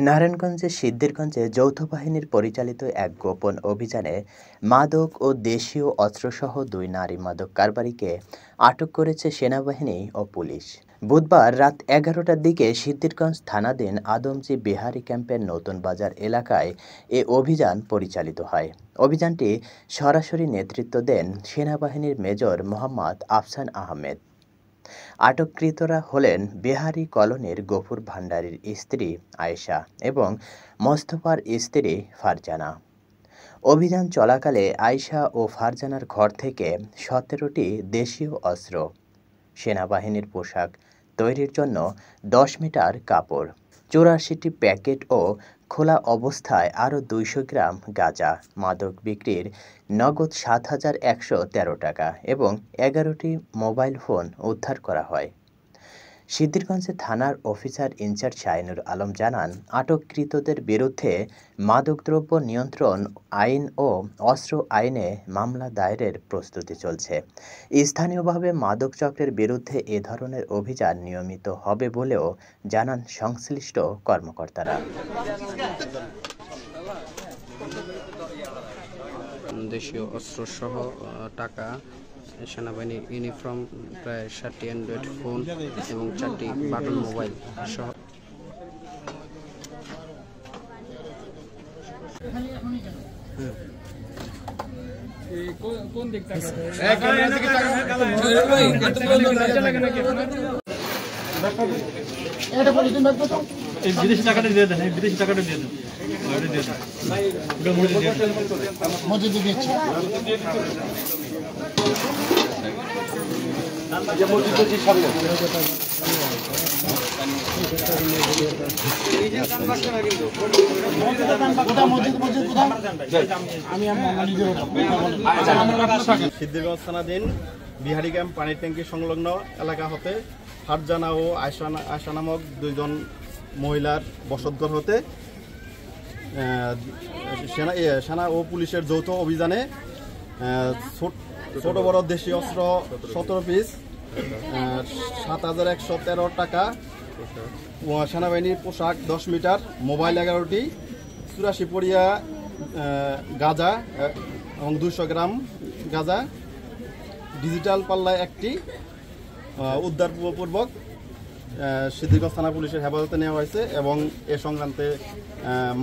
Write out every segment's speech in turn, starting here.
নারায়ণগঞ্জের সিদ্ধিরগঞ্জে যৌথ বাহিনীর পরিচালিত এক গোপন অভিযানে মাদক ও দেশীয় অস্ত্রসহ ২ নারী মাদক কারবারিকে আটক করেছে সেনাবাহিনী ও পুলিশ। বুধবার রাত ১১টার দিকে সিদ্ধিরগঞ্জ থানাধীন আদমজী বিহারি ক্যাম্পের নতুন বাজার এলাকায় এ অভিযান পরিচালিত হয়। অভিযানটি সরাসরি নেতৃত্ব দেন সেনাবাহিনীর মেজর মোহাম্মদ আফসান আহমেদ। আটককৃতরা হলেন বিহারি কলোনির গফুর ভান্ডারীর স্ত্রী আয়েশা এবং মোস্তফার স্ত্রী ফারজানা। অভিযান চলাকালে আয়েশা ও ফারজানার ঘর থেকে ১৭টি দেশীয় অস্ত্র, সেনাবাহিনীর পোশাক তৈরির জন্য ১০ মিটার কাপড়, ৮৪টি প্যাকেট ও খোলা অবস্থায় আরও ২০০ গ্রাম গাঁজা মাদক বিক্রির নগদ ৭,১১৩ টাকা এবং ১১টি মোবাইল ফোন উদ্ধার করা হয়। সিদ্ধিরগঞ্জে থানার অফিসার ইনচার্জ শাহিনুর আলম জানান, আটককৃতদের বিরুদ্ধে মাদকদ্রব্য নিয়ন্ত্রণ আইন ও অস্ত্র আইনে মামলা দায়েরের প্রস্তুতি চলছে। স্থানীয়ভাবে মাদক চক্রের বিরুদ্ধে এ ধরনের অভিযান নিয়মিত হবে বলেও জানান সংশ্লিষ্ট কর্মকর্তারা। দেশীয় অস্ত্রসহ টাকা, সেনাবাহিনীর ইউনিফর্ম, প্রায় 60টি অ্যান্ড্রয়েড ফোন এবং 4টি বাটন মোবাইল সহ বিদেশি টাকাটা দিয়ে দেন, বিদেশি টাকাটা দিয়ে দেন। সিদ্ধিরগঞ্জ থানাধীন বিহারি ক্যাম্প পানির ট্যাঙ্কি সংলগ্ন এলাকা হতে ফারজানা ও আয়শা নামক 2 জন মহিলার বসতঘর হতে সেনা ও পুলিশের যৌথ অভিযানে ছোট বড় দেশীয় অস্ত্র 17 পিস, ৭,১১৩ টাকা, সেনাবাহিনীর পোশাক 10 মিটার, মোবাইল 11টি, ৮৪ পড়িয়া গাঁজা এবং ২০০ গ্রাম গাঁজা, ডিজিটাল পাল্লায় 1টি উদ্ধারপূর্বক সিদ্ধিরগঞ্জ থানা পুলিশের হেফাজতে নেওয়া হয়েছে এবং এ সংক্রান্তে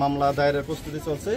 মামলা দায়েরের প্রস্তুতি চলছে।